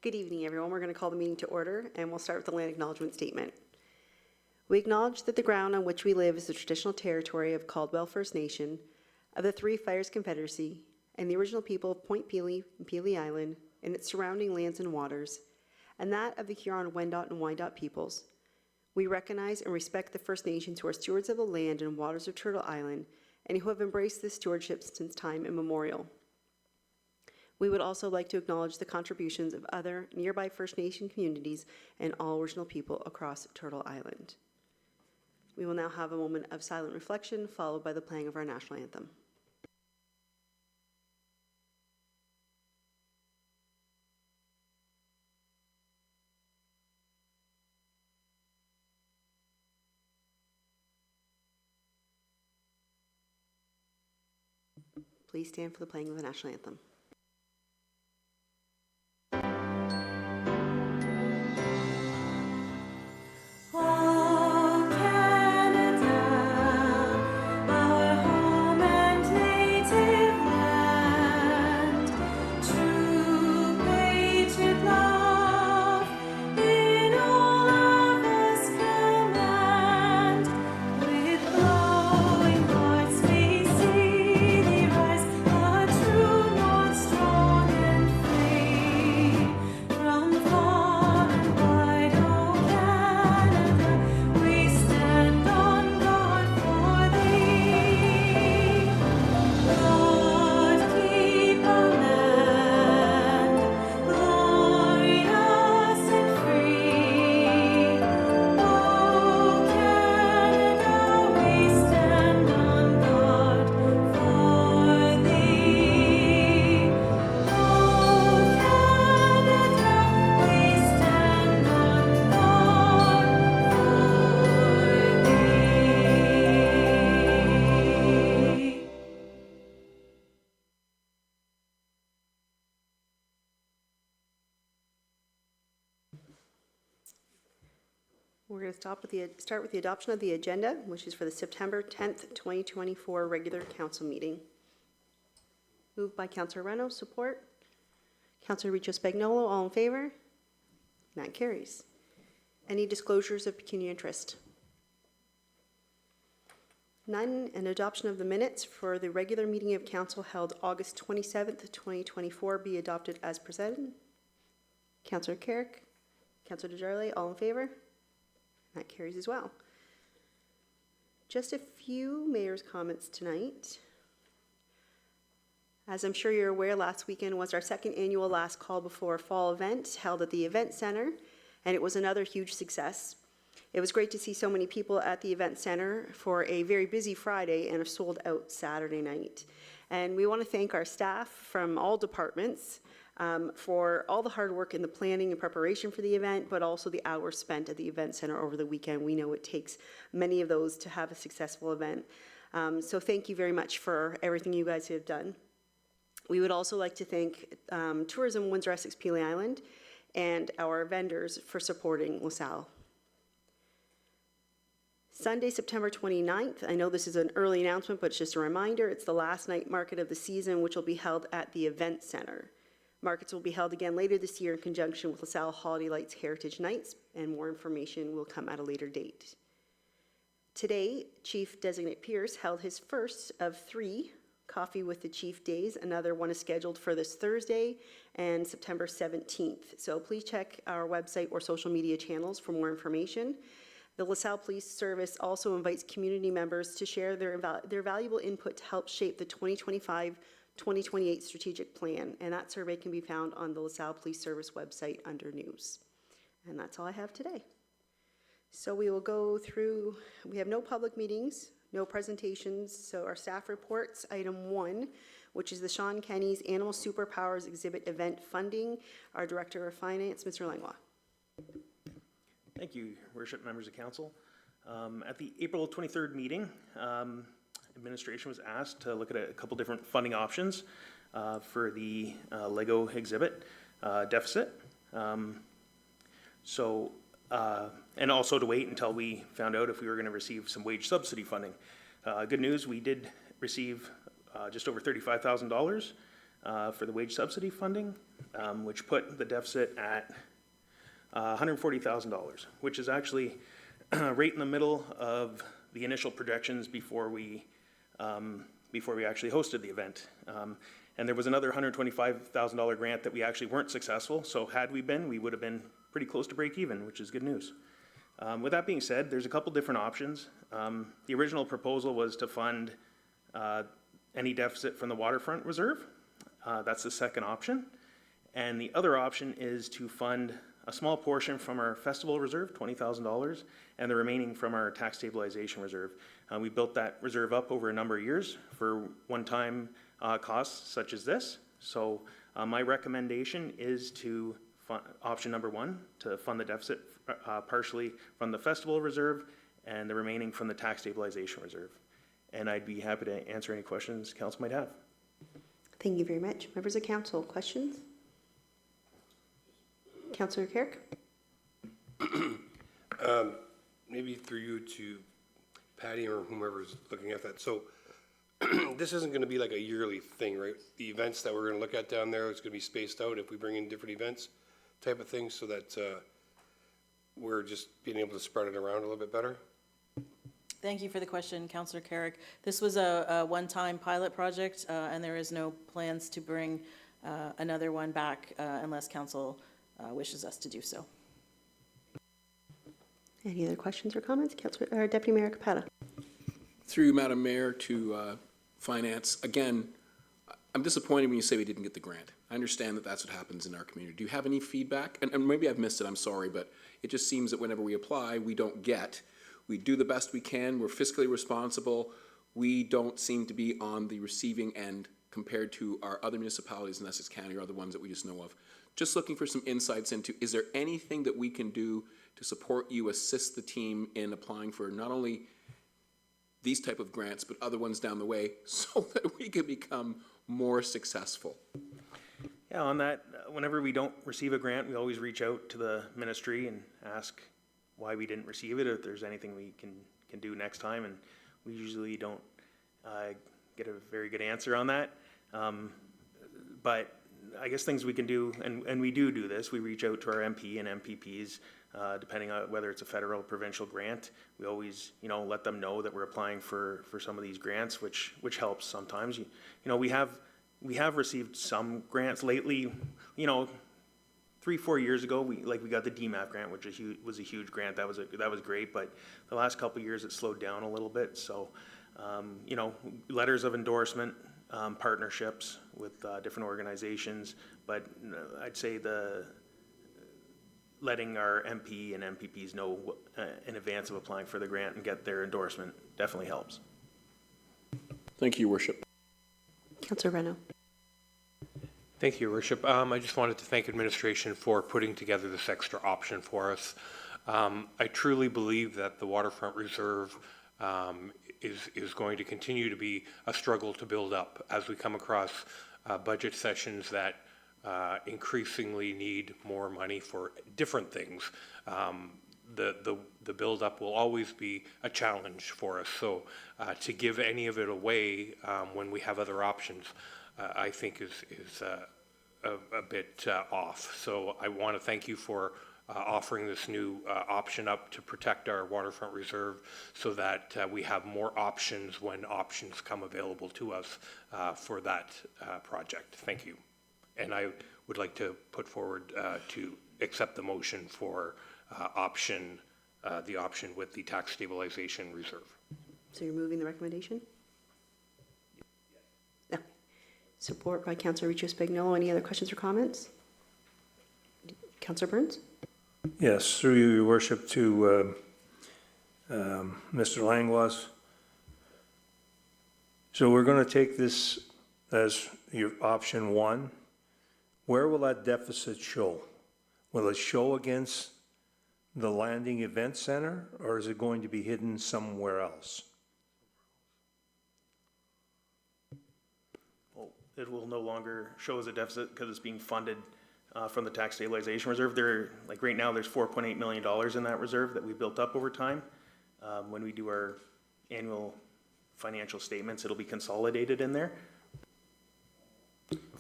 Good evening, everyone. We're going to call the meeting to order, and we'll start with the land acknowledgement statement. We acknowledge that the ground on which we live is the traditional territory of Caldwell First Nation, of the Three Fires Confederacy, and the original people of Point Pelee and Pelee Island and its surrounding lands and waters, and that of the Huron-Wendat and Wyandot peoples. We recognize and respect the First Nations who are stewards of the land and waters of Turtle Island and who have embraced this stewardship since time immemorial. We would also like to acknowledge the contributions of other nearby First Nation communities and all original people across Turtle Island. We will now have a moment of silent reflection, followed by the playing of our national anthem. Please stand for the playing of the national anthem. We're going to start with the adoption of the agenda, which is for the September 10th, 2024 regular council meeting. Moved by Councillor Reno, support. Councillor Riccio Spagnolo, all in favor? That carries. Any disclosures of pecuniary interest? None. And adoption of the minutes for the regular meeting of council held August 27th, 2024 be adopted as presented. Councillor Carrick, Councillor Desjardins, all in favor? That carries as well. Just a few mayor's comments tonight. As I'm sure you're aware, last weekend was our second annual Last Call Before Fall event held at the Event Center, and it was another huge success. It was great to see so many people at the Event Center for a very busy Friday and a sold out Saturday night. And we want to thank our staff from all departments for all the hard work in the planning and preparation for the event, but also the hours spent at the Event Center over the weekend. We know it takes many of those to have a successful event. So thank you very much for everything you guys have done. We would also like to thank Tourism Windsor-Essex Pelee Island and our vendors for supporting LaSalle. Sunday, September 29th, I know this is an early announcement, but it's just a reminder, it's the last night market of the season, which will be held at the Event Center. Markets will be held again later this year in conjunction with LaSalle Holiday Lights Heritage Nights, and more information will come at a later date. Today, Chief Designate Pierce held his first of 3 Coffee with the Chief days. Another one is scheduled for this Thursday and September 17th. So please check our website or social media channels for more information. The LaSalle Police Service also invites community members to share their valuable input to help shape the 2025-2028 strategic plan, and that survey can be found on the LaSalle Police Service website under news. And that's all I have today. So we will go through, we have no public meetings, no presentations, so our staff reports, item 1, which is the Sean Kenny's Animal Superpowers Exhibit event funding. Our Director of Finance, Mr. Langlois. Thank you, Worship, members of council. At the April 23rd meeting, administration was asked to look at a couple different funding options for the Lego exhibit deficit. And also to wait until we found out if we were going to receive some wage subsidy funding. Good news, we did receive just over $35,000 for the wage subsidy funding, which put the deficit at $140,000, which is actually right in the middle of the initial projections before we actually hosted the event. And there was another $125,000 grant that we actually weren't successful, so had we been, we would have been pretty close to break even, which is good news. With that being said, there's a couple different options. The original proposal was to fund any deficit from the waterfront reserve. That's the second option. And the other option is to fund a small portion from our festival reserve, $20,000, and the remaining from our tax stabilization reserve. We built that reserve up over a number of years for one-time costs such as this. So my recommendation is to fund option number one, to fund the deficit partially from the festival reserve and the remaining from the tax stabilization reserve. And I'd be happy to answer any questions council might have. Thank you very much. Members of council, questions? Councillor Carrick? Maybe through you to Patty or whomever's looking at that. So this isn't going to be like a yearly thing, right? The events that we're going to look at down there, it's going to be spaced out if we bring in different events type of thing so that we're just being able to spread it around a little bit better. Thank you for the question, Councillor Carrick. This was a one-time pilot project, and there is no plans to bring another one back unless council wishes us to do so. Any other questions or comments? Councillor, Deputy Mayor Capata. Through you, Madam Mayor, to Finance. Again, I'm disappointed when you say we didn't get the grant. I understand that that's what happens in our community. Do you have any feedback? And maybe I've missed it, I'm sorry, but it just seems that whenever we apply, we don't get. We do the best we can. We're fiscally responsible. We don't seem to be on the receiving end compared to our other municipalities in Essex County or other ones that we just know of. Just looking for some insights into, is there anything that we can do to support you, assist the team in applying for not only these type of grants, but other ones down the way so that we can become more successful? Yeah, on that, whenever we don't receive a grant, we always reach out to the ministry and ask why we didn't receive it, or if there's anything we can do next time, and we usually don't get a very good answer on that. But I guess things we can do, and we do this, we reach out to our MP and MPPs, depending on whether it's a federal or provincial grant. We always, let them know that we're applying for some of these grants, which helps sometimes. We have received some grants lately, 3-4 years ago, we got the DMAP grant, which was a huge grant. That was great, but the last couple of years it slowed down a little bit. So, letters of endorsement, partnerships with different organizations, but I'd say letting our MP and MPPs know in advance of applying for the grant and get their endorsement definitely helps. Thank you, Your Worship. Councillor Reno. Thank you, Your Worship. I just wanted to thank administration for putting together this extra option for us. I truly believe that the Waterfront Reserve is going to continue to be a struggle to build up as we come across budget sessions that increasingly need more money for different things. The build-up will always be a challenge for us. So to give any of it away when we have other options, I think is a bit off. So I want to thank you for offering this new option up to protect our waterfront reserve so that we have more options when options come available to us for that project. Thank you. And I would like to put forward to accept the motion for the option with the tax stabilization reserve. So you're moving the recommendation? No. Support by Councillor Riccio Spagnolo. Any other questions or comments? Councillor Burns? Yes, through you, Your Worship, to Mr. Langlois. So we're going to take this as your option one. Where will that deficit show? Will it show against the Landing Event Center, or is it going to be hidden somewhere else? Well, it will no longer show as a deficit because it's being funded from the tax stabilization reserve. Right now, there's $4.8 million in that reserve that we built up over time. When we do our annual financial statements, it'll be consolidated in there.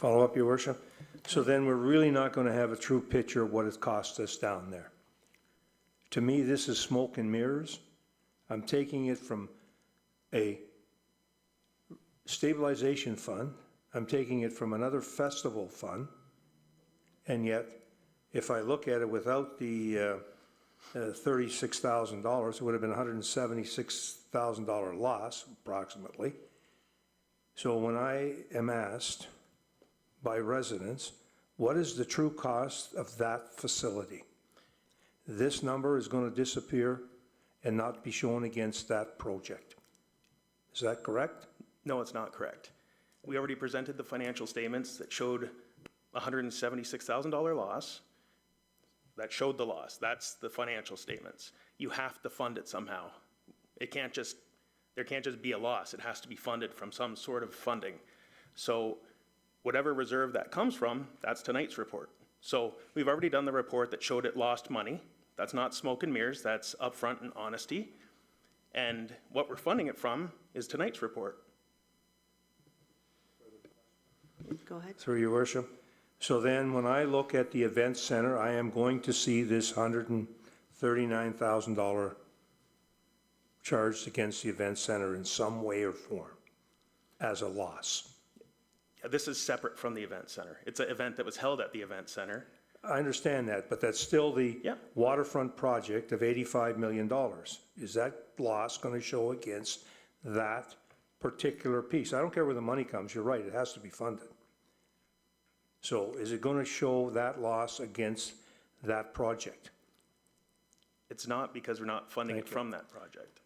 Follow up, Your Worship? So then we're really not going to have a true picture of what it cost us down there. To me, this is smoke and mirrors. I'm taking it from a stabilization fund, I'm taking it from another festival fund, and yet, if I look at it without the $36,000, it would have been a $176,000 loss, approximately. So when I am asked by residents, what is the true cost of that facility? This number is going to disappear and not be shown against that project. Is that correct? No, it's not correct. We already presented the financial statements that showed a $176,000 loss. That showed the loss. That's the financial statements. You have to fund it somehow. There can't just be a loss. It has to be funded from some sort of funding. So whatever reserve that comes from, that's tonight's report. So we've already done the report that showed it lost money. That's not smoke and mirrors, that's upfront and honesty. And what we're funding it from is tonight's report. Go ahead. Through your worship. So then, when I look at the event center, I am going to see this $139,000 charged against the event center in some way or form as a loss. This is separate from the event center. It's an event that was held at the event center. I understand that, but that's still the Yeah. waterfront project of $85 million. Is that loss going to show against that particular piece? I don't care where the money comes, you're right, it has to be funded. So is it going to show that loss against that project? It's not, because we're not funding it Thank you. from that project.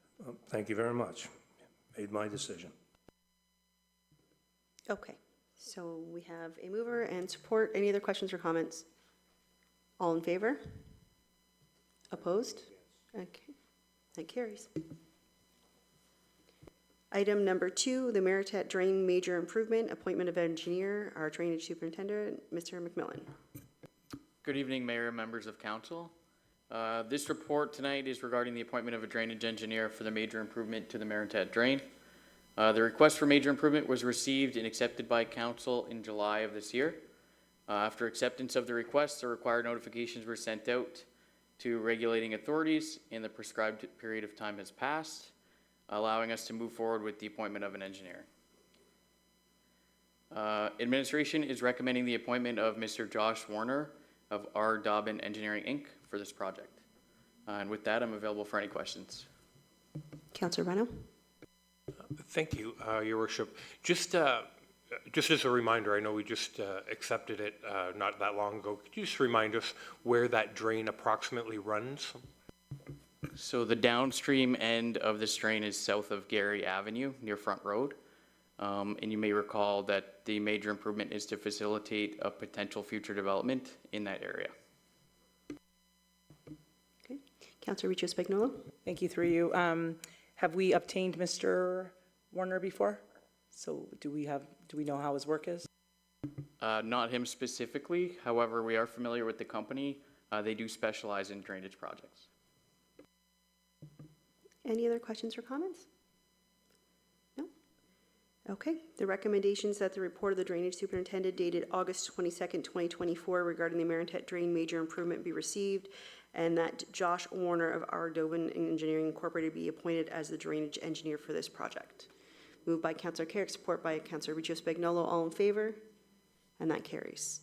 Thank you very much. Made my decision. Okay, so we have a mover and support. Any other questions or comments? All in favor? Opposed? Okay, that carries. Item number 2, the Meritat Drain Major Improvement, appointment of engineer, our drainage superintendent, Mr. McMillan. Good evening, Mayor and members of council. This report tonight is regarding the appointment of a drainage engineer for the major improvement to the Meritat Drain. The request for major improvement was received and accepted by council in July of this year. After acceptance of the request, the required notifications were sent out to regulating authorities, and the prescribed period of time has passed, allowing us to move forward with the appointment of an engineer. Administration is recommending the appointment of Mr. Josh Warner of R. Dobbin Engineering, Inc. for this project. And with that, I'm available for any questions. Councillor Reno? Thank you, Your Worship. Just as a reminder, I know we just accepted it not that long ago. Could you just remind us where that drain approximately runs? So the downstream end of this drain is south of Gary Avenue near Front Road. And you may recall that the major improvement is to facilitate a potential future development in that area. Okay. Councillor Riccio Spagnuolo? Thank you, through you. Have we obtained Mr. Warner before? So do we know how his work is? Not him specifically, however, we are familiar with the company. They do specialize in drainage projects. Any other questions or comments? No? Okay. The recommendations that the report of the drainage superintendent dated August 22nd, 2024 regarding the Meritat Drain Major Improvement be received, and that Josh Warner of R. Dobbin Engineering Incorporated be appointed as the drainage engineer for this project. Moved by Councillor Carrick, support by Councillor Riccio Spagnuolo. All in favor? And that carries.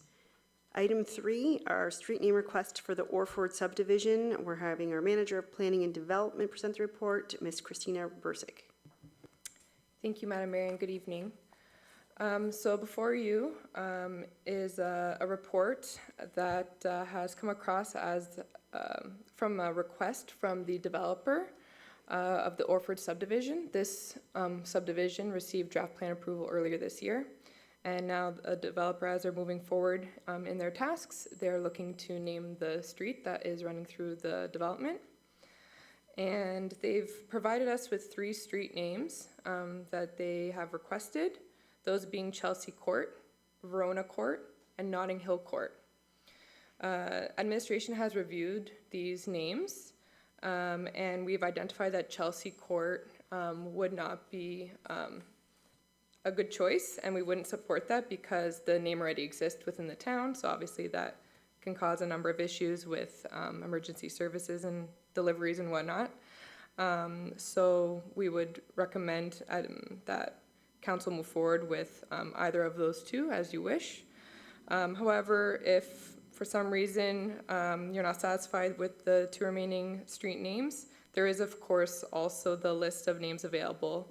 Item 3, our street name request for the Orford subdivision. We're having our Manager of Planning and Development present the report, Ms. Christina Bursick. Thank you, Madam Mayor, and good evening. So before you is a report that has come across as from a request from the developer of the Orford subdivision. This subdivision received draft plan approval earlier this year. And now a developer, as they're moving forward in their tasks, they're looking to name the street that is running through the development. And they've provided us with 3 street names that they have requested, those being Chelsea Court, Verona Court, and Notting Hill Court. Administration has reviewed these names, and we've identified that Chelsea Court would not be a good choice, and we wouldn't support that because the name already exists within the town, so obviously that can cause a number of issues with emergency services and deliveries and whatnot. So we would recommend that council move forward with either of those two, as you wish. However, if for some reason you're not satisfied with the two remaining street names, there is of course also the list of names available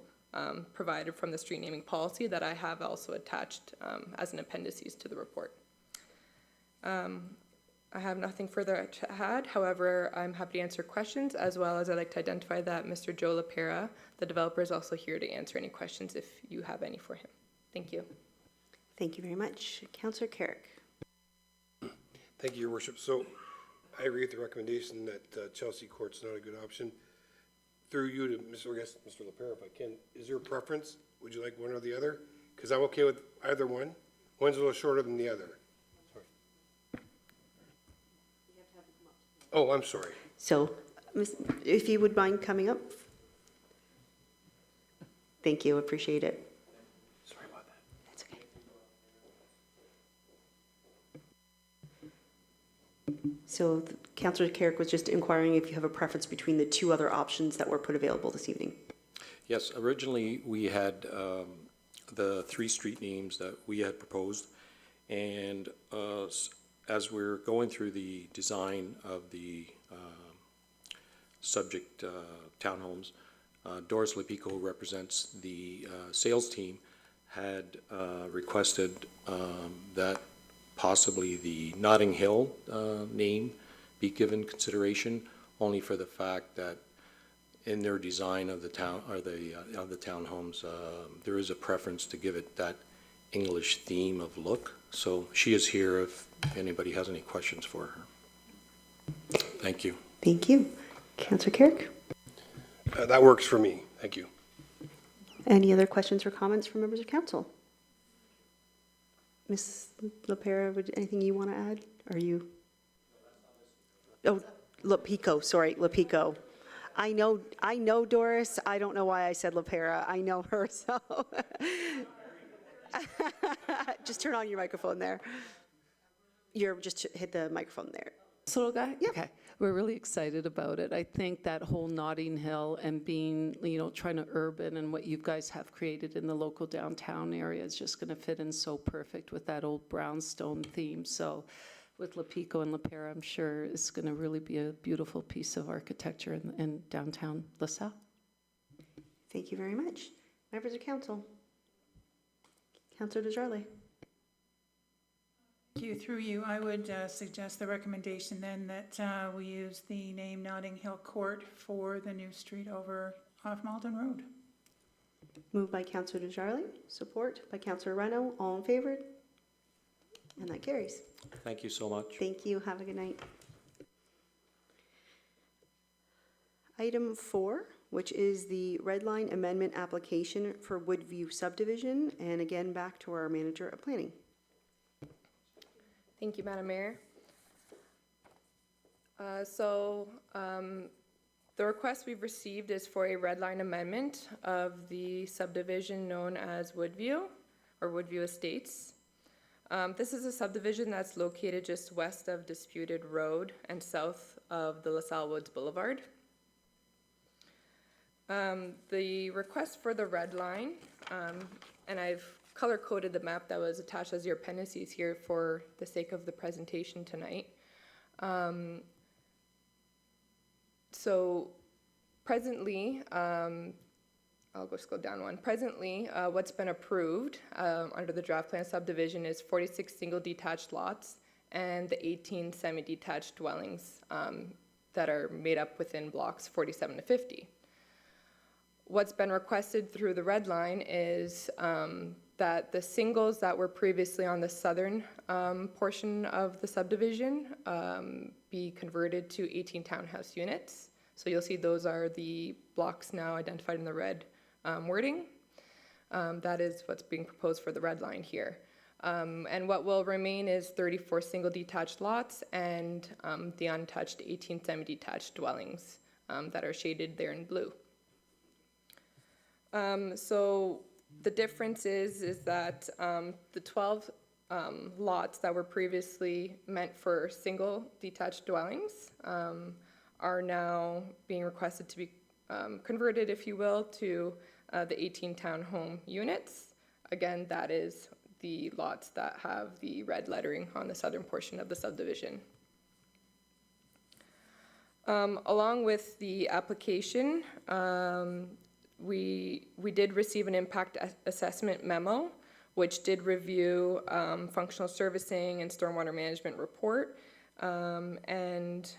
provided from the street naming policy that I have also attached as an appendices to the report. I have nothing further to add. However, I'm happy to answer questions, as well as I'd like to identify that Mr. Joe LaPera, the developer, is also here to answer any questions if you have any for him. Thank you. Thank you very much. Councillor Carrick. Thank you, Your Worship. So I agree with the recommendation that Chelsea Court's not a good option. Through you to Mr. LaPera, if I can, is there a preference? Would you like one or the other? Because I'm okay with either one. One's a little shorter than the other. Sorry. Oh, I'm sorry. So, if you would mind coming up. Thank you, appreciate it. Sorry about that. That's okay. So Councillor Carrick was just inquiring if you have a preference between the two other options that were put available this evening. Yes, originally we had the three street names that we had proposed, and as we're going through the design of the subject townhomes, Doris Lepico, who represents the sales team, had requested that possibly the Notting Hill name be given consideration, only for the fact that in their design of the town, or of the townhomes, there is a preference to give it that English theme of look. So she is here if anybody has any questions for her. Thank you. Thank you. Councillor Carrick? That works for me. Thank you. Any other questions or comments from members of council? Ms. LaPera, anything you want to add? Are you? Oh, Lepico, sorry, Lepico. I know Doris. I don't know why I said LaPera. I know her, so. Just turn on your microphone there. Just hit the microphone there. Little guy? Yeah. Okay. We're really excited about it. I think that whole Notting Hill and being, trying to urban and what you guys have created in the local downtown area is just going to fit in so perfect with that old brownstone theme. So with Lepico and LaPera, I'm sure it's going to really be a beautiful piece of architecture in downtown LaSalle. Thank you very much. Members of council. Councillor Desjardins. Thank you. Through you, I would suggest the recommendation then that we use the name Notting Hill Court for the new street over off Malden Road. Moved by Councillor Desjardins, support by Councillor Reno. All in favor? And that carries. Thank you so much. Thank you. Have a good night. Item 4, which is the red line amendment application for Woodview subdivision. And again, back to our manager of planning. Thank you, Madam Mayor. The request we've received is for a red line amendment of the subdivision known as Woodview, or Woodview Estates. This is a subdivision that's located just west of Disputed Road and south of the LaSalle Woods Boulevard. The request for the red line, and I've color-coded the map that was attached as your appendices here for the sake of the presentation tonight. So presently, I'll just go down one. Presently, what's been approved under the draft plan subdivision is 46 single detached lots and the 18 semi-detached dwellings that are made up within blocks 47 to 50. What's been requested through the red line is that the singles that were previously on the southern portion of the subdivision be converted to 18 townhouse units. So you'll see those are the blocks now identified in the red wording. That is what's being proposed for the red line here. And what will remain is 34 single detached lots and the untouched 18 semi-detached dwellings that are shaded there in blue. So The difference is that the 12 lots that were previously meant for single detached dwellings are now being requested to be converted, if you will, to the 18 townhome units. Again, that is the lots that have the red lettering on the southern portion of the subdivision. Along with the application, we did receive an impact assessment memo, which did review functional servicing and stormwater management report, and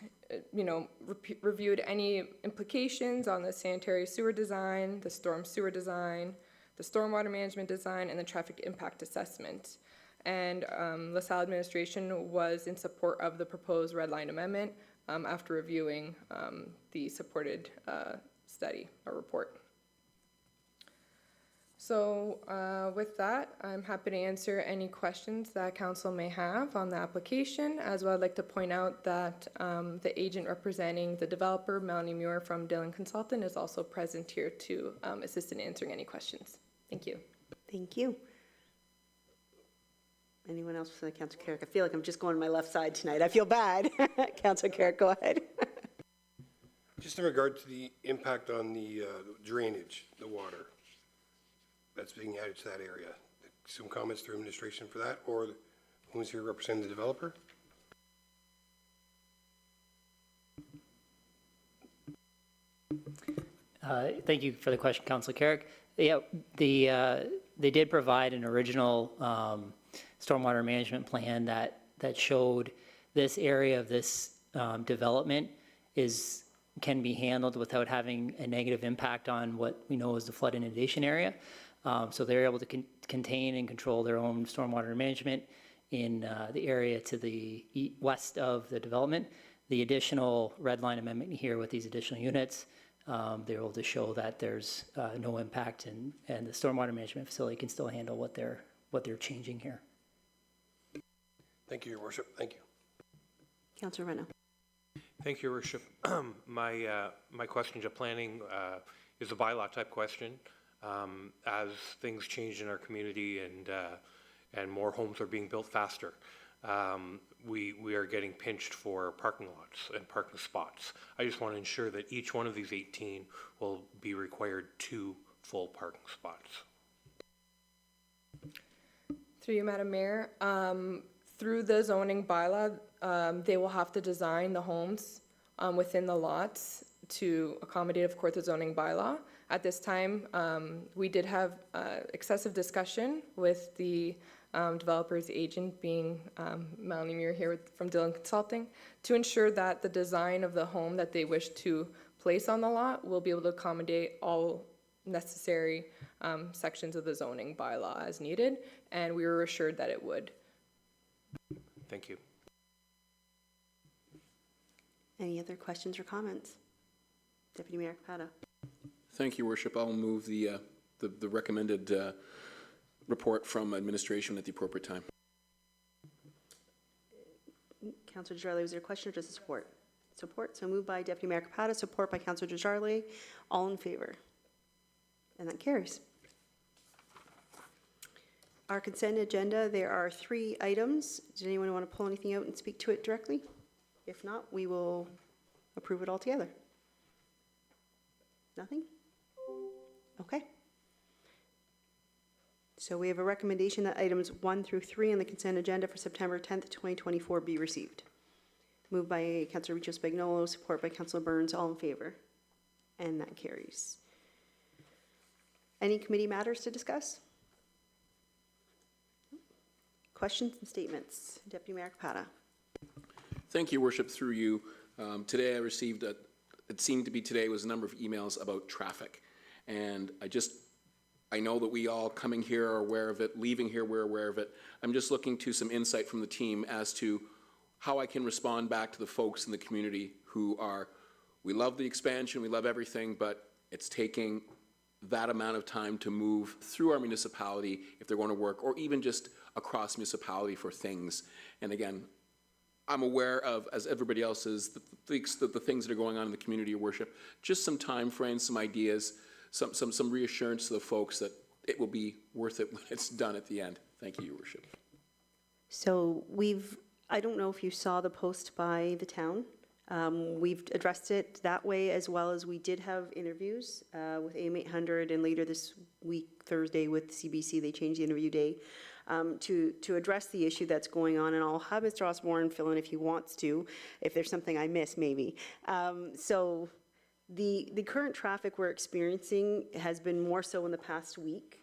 reviewed any implications on the sanitary sewer design, the storm sewer design, the stormwater management design, and the traffic impact assessment. And LaSalle administration was in support of the proposed red line amendment after reviewing the supported study or report. So with that, I'm happy to answer any questions that council may have on the application. As well, I'd like to point out that the agent representing the developer, Melanie Muir from Dillon Consultant, is also present here to assist in answering any questions. Thank you. Thank you. Anyone else for Councilor Carrick? I feel like I'm just going to my left side tonight. I feel bad. Councilor Carrick, go ahead. Just in regard to the impact on the drainage, the water that's being added to that area. Some comments through administration for that, or who's here representing the developer? Thank you for the question, Councilor Carrick. Yeah, they did provide an original stormwater management plan that showed this area of this development can be handled without having a negative impact on what we know is the flood inundation area. So they're able to contain and control their own stormwater management in the area to the west of the development. The additional red line amendment here with these additional units, they're able to show that there's no impact and the stormwater management facility can still handle what they're changing here. Thank you, Your Worship. Thank you. Councilor Reno. Thank you, Your Worship. My question to planning is a bylaw type question. As things change in our community and more homes are being built faster, we are getting pinched for parking lots and parking spots. I just want to ensure that each one of these 18 will be required 2 full parking spots. Through you, Madam Mayor, through the zoning bylaw, they will have to design the homes within the lots to accommodate, of course, the zoning bylaw. At this time, we did have excessive discussion with the developer's agent, being Melanie Muir here from Dillon Consulting, to ensure that the design of the home that they wish to place on the lot will be able to accommodate all necessary sections of the zoning bylaw as needed, and we were assured that it would. Thank you. Any other questions or comments? Deputy Mayor Capata. Thank you, Worship. I'll move the recommended report from administration at the appropriate time. Councilor Desjarlais, was there a question or just a support? Support. So moved by Deputy Mayor Capata, support by Councilor Desjarlais. All in favor? And that carries. Our consent agenda, there are 3 items. Does anyone want to pull anything out and speak to it directly? If not, we will approve it all together. Nothing? Okay. So we have a recommendation that items 1 through 3 on the consent agenda for September 10th, 2024 be received. Moved by Councilor Riccio Spagnolo, support by Councilor Burns, all in favor. And that carries. Any committee matters to discuss? Questions and statements? Deputy Mayor Capata. Thank you, Worship. Through you, today I received it seemed to be today was a number of emails about traffic. And I know that we all coming here are aware of it, leaving here we're aware of it. I'm just looking to some insight from the team as to how I can respond back to the folks in the community who we love the expansion, we love everything, but it's taking that amount of time to move through our municipality if they're going to work, or even just across municipality for things. And again, I'm aware of, as everybody else is, the things that are going on in the community, Your Worship. Just some time frames, some ideas, some reassurance to the folks that it will be worth it when it's done at the end. Thank you, Your Worship. So I don't know if you saw the post by the town. We've addressed it that way, as well as we did have interviews with AM 800, and later this week, Thursday, with CBC, they changed the interview day to address the issue that's going on. And I'll have Mr. Osborne fill in if he wants to, if there's something I missed, maybe. So the current traffic we're experiencing has been more so in the past week,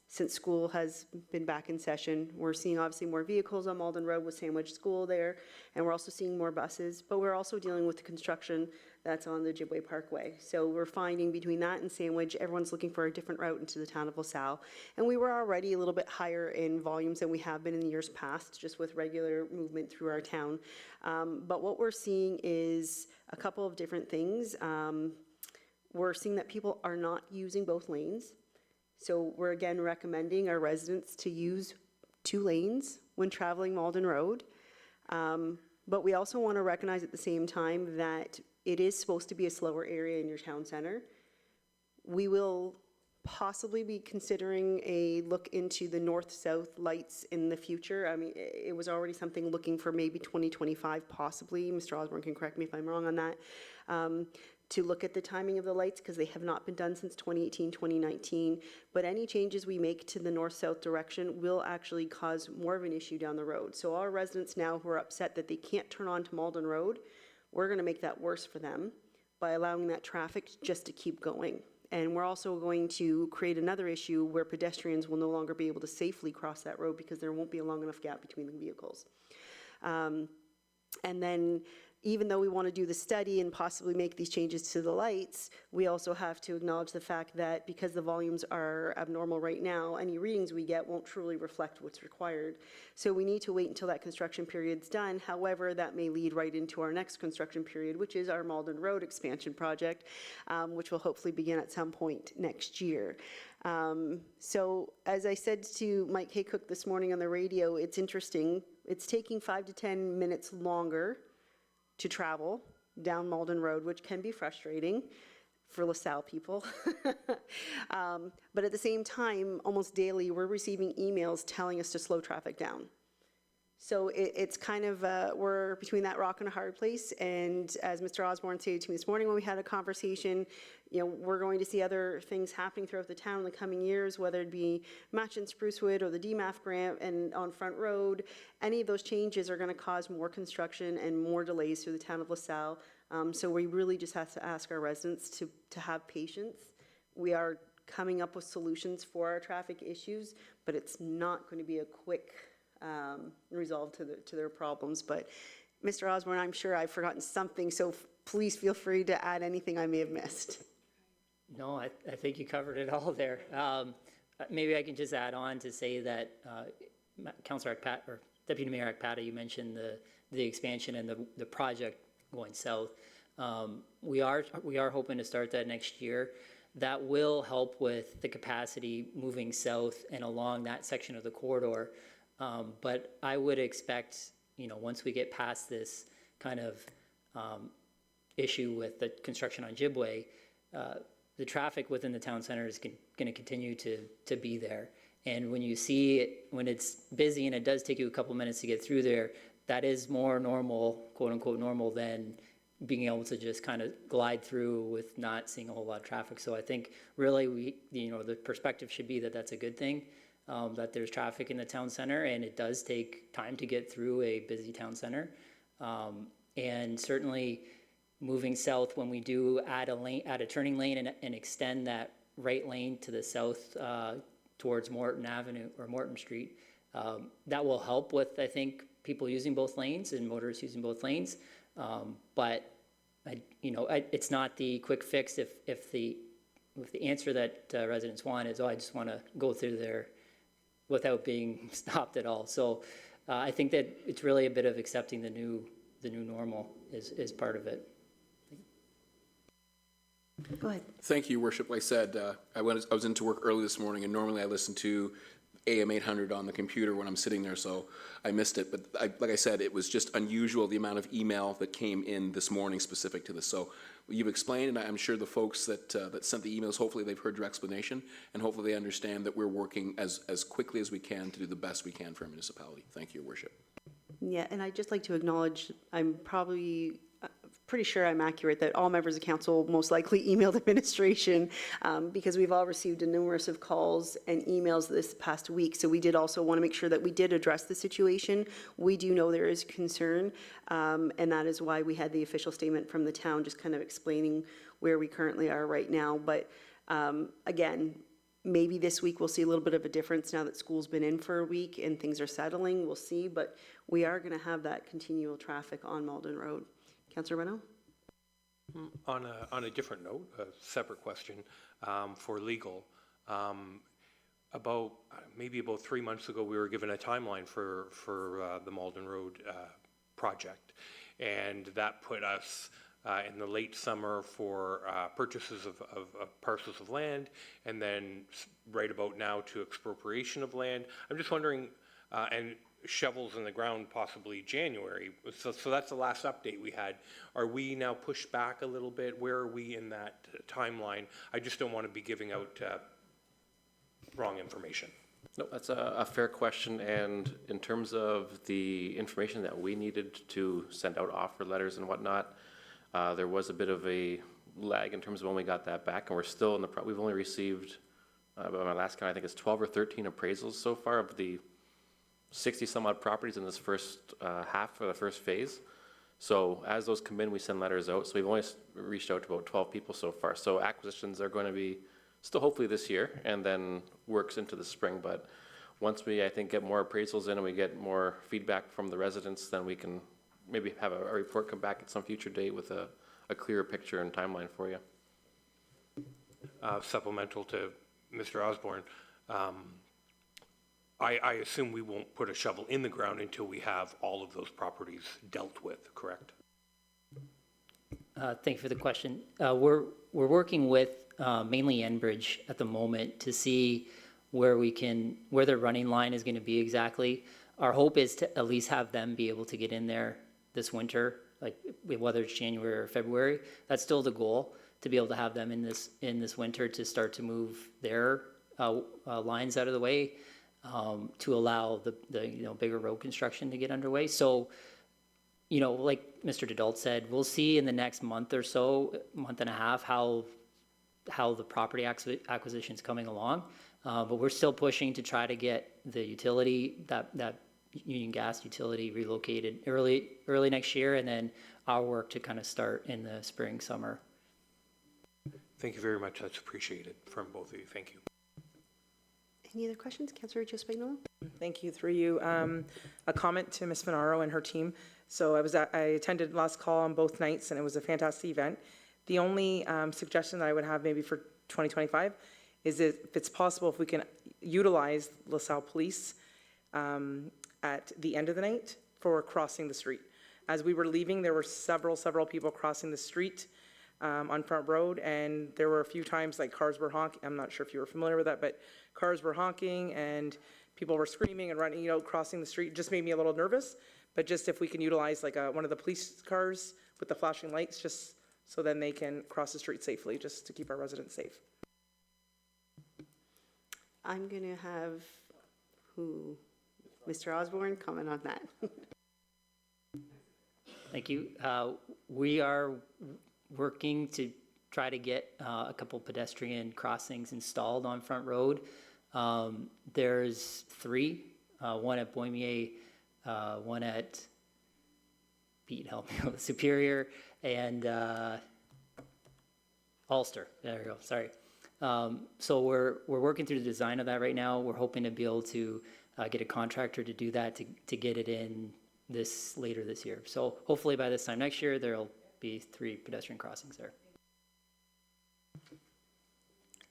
since school has been back in session. We're seeing obviously more vehicles on Malden Road with Sandwich School there, and we're also seeing more buses, but we're also dealing with the construction that's on the Ojibway Parkway. So we're finding between that and Sandwich, everyone's looking for a different route into the town of LaSalle. And we were already a little bit higher in volumes than we have been in years past, just with regular movement through our town. But what we're seeing is a couple of different things. We're seeing that people are not using both lanes. So we're again recommending our residents to use 2 lanes when traveling Malden Road. But we also want to recognize at the same time that it is supposed to be a slower area in your town center. We will possibly be considering a look into the north-south lights in the future. I mean, it was already something looking for maybe 2025 possibly. Mr. Osborne can correct me if I'm wrong on that. To look at the timing of the lights, because they have not been done since 2018, 2019. But any changes we make to the north-south direction will actually cause more of an issue down the road. So our residents now who are upset that they can't turn on to Malden Road, we're going to make that worse for them by allowing that traffic just to keep going. And we're also going to create another issue where pedestrians will no longer be able to safely cross that road because there won't be a long enough gap between the vehicles. And then, even though we want to do the study and possibly make these changes to the lights, we also have to acknowledge the fact that because the volumes are abnormal right now, any readings we get won't truly reflect what's required. So we need to wait until that construction period's done. However, that may lead right into our next construction period, which is our Malden Road expansion project, which will hopefully begin at some point next year. So as I said to Mike Haycock this morning on the radio, it's interesting. It's taking 5 to 10 minutes longer to travel down Malden Road, which can be frustrating for LaSalle people. But at the same time, almost daily, we're receiving emails telling us to slow traffic down. So it's kind of, we're between that rock and a hard place. And as Mr. Osborne said to me this morning when we had a conversation, you know, we're going to see other things happening throughout the town in the coming years, whether it be Match and Sprucewood or the DMAF grant and on Front Road. Any of those changes are going to cause more construction and more delays through the town of LaSalle. So we really just have to ask our residents to have patience. We are coming up with solutions for our traffic issues, but it's not going to be a quick resolve to their problems. But Mr. Osborne, I'm sure I've forgotten something, so please feel free to add anything I may have missed. No, I think you covered it all there. Maybe I can just add on to say that Councilor Akpat, or Deputy Mayor Akpata, you mentioned the expansion and the project going south. We are hoping to start that next year. That will help with the capacity moving south and along that section of the corridor. But I would expect, you know, once we get past this kind of issue with the construction on Ojibway, the traffic within the town center is going to continue to be there. And when you see it, when it's busy and it does take you a couple minutes to get through there, that is more normal, quote unquote normal, than being able to just kind of glide through with not seeing a whole lot of traffic. So I think really the perspective should be that that's a good thing. That there's traffic in the town center, and it does take time to get through a busy town center. And certainly moving south, when we do add a turning lane and extend that right lane to the south towards Morton Avenue or Morton Street, that will help with, I think, people using both lanes and motorists using both lanes. But it's not the quick fix if the answer that residents want is, I just want to go through there without being stopped at all. So I think that it's really a bit of accepting the new normal is part of it. Go ahead. Thank you, Your Worship. Like I said, I was into work early this morning, and normally I listen to AM 800 on the computer when I'm sitting there, so I missed it. But like I said, it was just unusual, the amount of email that came in this morning specific to this. So you've explained, and I'm sure the folks that sent the emails, hopefully they've heard your explanation, and hopefully they understand that we're working as quickly as we can to do the best we can for our municipality. Thank you, Your Worship. Yeah, and I'd just like to acknowledge, I'm probably pretty sure I'm accurate, that all members of council most likely emailed administration, because we've all received numerous of calls and emails this past week. So we did also want to make sure that we did address the situation. We do know there is concern, and that is why we had the official statement from the town, just kind of explaining where we currently are right now. But again, maybe this week we'll see a little bit of a difference now that school's been in for a week and things are settling. We'll see, but we are going to have that continual traffic on Malden Road. Councillor Renaud? On a different note, a separate question for legal. Maybe about 3 months ago, we were given a timeline for the Malden Road project, and that put us in the late summer for purchases of parcels of land, and then right about now to expropriation of land. I'm just wondering, and shovels in the ground possibly January. So that's the last update we had. Are we now pushed back a little bit? Where are we in that timeline? I just don't want to be giving out wrong information. No, that's a fair question, and in terms of the information that we needed to send out offer letters and whatnot, there was a bit of a lag in terms of when we got that back, and we're still in the, we've only received, by my last count, I think it's 12 or 13 appraisals so far of the 60 some odd properties in this first half of the first phase. So as those come in, we send letters out. So we've only reached out to about 12 people so far. So acquisitions are going to be still hopefully this year, and then works into the spring. But once we, I think, get more appraisals in and we get more feedback from the residents, then we can maybe have a report come back at some future date with a clearer picture and timeline for you. Supplemental to Mr. Osborne, I assume we won't put a shovel in the ground until we have all of those properties dealt with, correct? Thank you for the question. We're working with mainly Enbridge at the moment to see where their running line is going to be exactly. Our hope is to at least have them be able to get in there this winter, like whether it's January or February. That's still the goal, to be able to have them in this winter to start to move their lines out of the way, to allow the bigger road construction to get underway. So, like Mr. Dedault said, we'll see in the next month or so, month and a half, how the property acquisition is coming along. But we're still pushing to try to get the utility, that Union Gas utility, relocated early next year, and then our work to kind of start in the spring, summer. Thank you very much. That's appreciated from both of you. Thank you. Any other questions? Councillor Spagnolo? Thank you. Through you, a comment to Ms. Finaro and her team. So I attended last call on both nights, and it was a fantastic event. The only suggestion that I would have maybe for 2025 is if it's possible, if we can utilize LaSalle Police at the end of the night for crossing the street. As we were leaving, there were several people crossing the street on Front Road, and there were a few times like cars were honking. I'm not sure if you were familiar with that, but cars were honking and people were screaming and running, crossing the street. It just made me a little nervous. But just if we can utilize like one of the police cars with the flashing lights, just so then they can cross the street safely, just to keep our residents safe. I'm going to have Mr. Osborne comment on that. Thank you. We are working to try to get a couple pedestrian crossings installed on Front Road. There's 3, one at Boimier, one at, Pete, help me with Superior, and Ulster. There we go, sorry. So we're working through the design of that right now. We're hoping to be able to get a contractor to do that, to get it in later this year. So hopefully by this time next year, there'll be 3 pedestrian crossings there.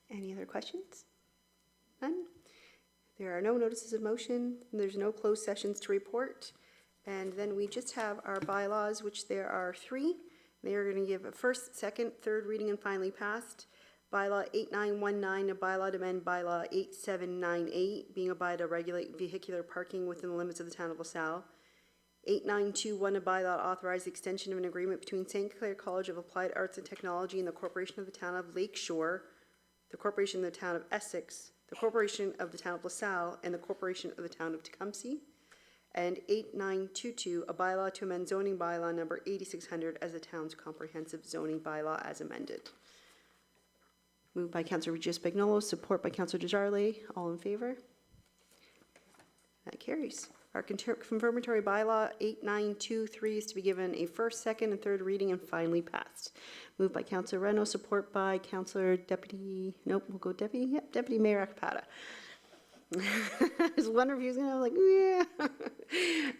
Any other questions? None? There are no notices of motion. There's no closed sessions to report. And then we just have our bylaws, which there are 3. They are going to give a first, second, third reading and finally passed. Bylaw 8919, a bylaw to amend bylaw 8798, being a bylaw to regulate vehicular parking within the limits of the town of LaSalle. 8921, a bylaw to authorize the extension of an agreement between St. Clair College of Applied Arts and Technology and the Corporation of the Town of Lake Shore, the Corporation of the Town of Essex, the Corporation of the Town of LaSalle, and the Corporation of the Town of Tecumseh. And 8922, a bylaw to amend zoning bylaw number 8600 as the town's comprehensive zoning bylaw as amended. Moved by Councilor Regis-Spagnolo, support by Councilor Desjardins. All in favor? That carries. Our confirmatory bylaw 8923 is to be given a first, second, and third reading and finally passed. Moved by Councilor Reno, support by Councilor Deputy, nope, we'll go Deputy, yep, Deputy Mayor Akapata. I was wondering if he was gonna like, yeah.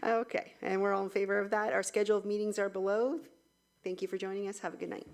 Okay, and we're all in favor of that. Our schedule of meetings are below. Thank you for joining us. Have a good night.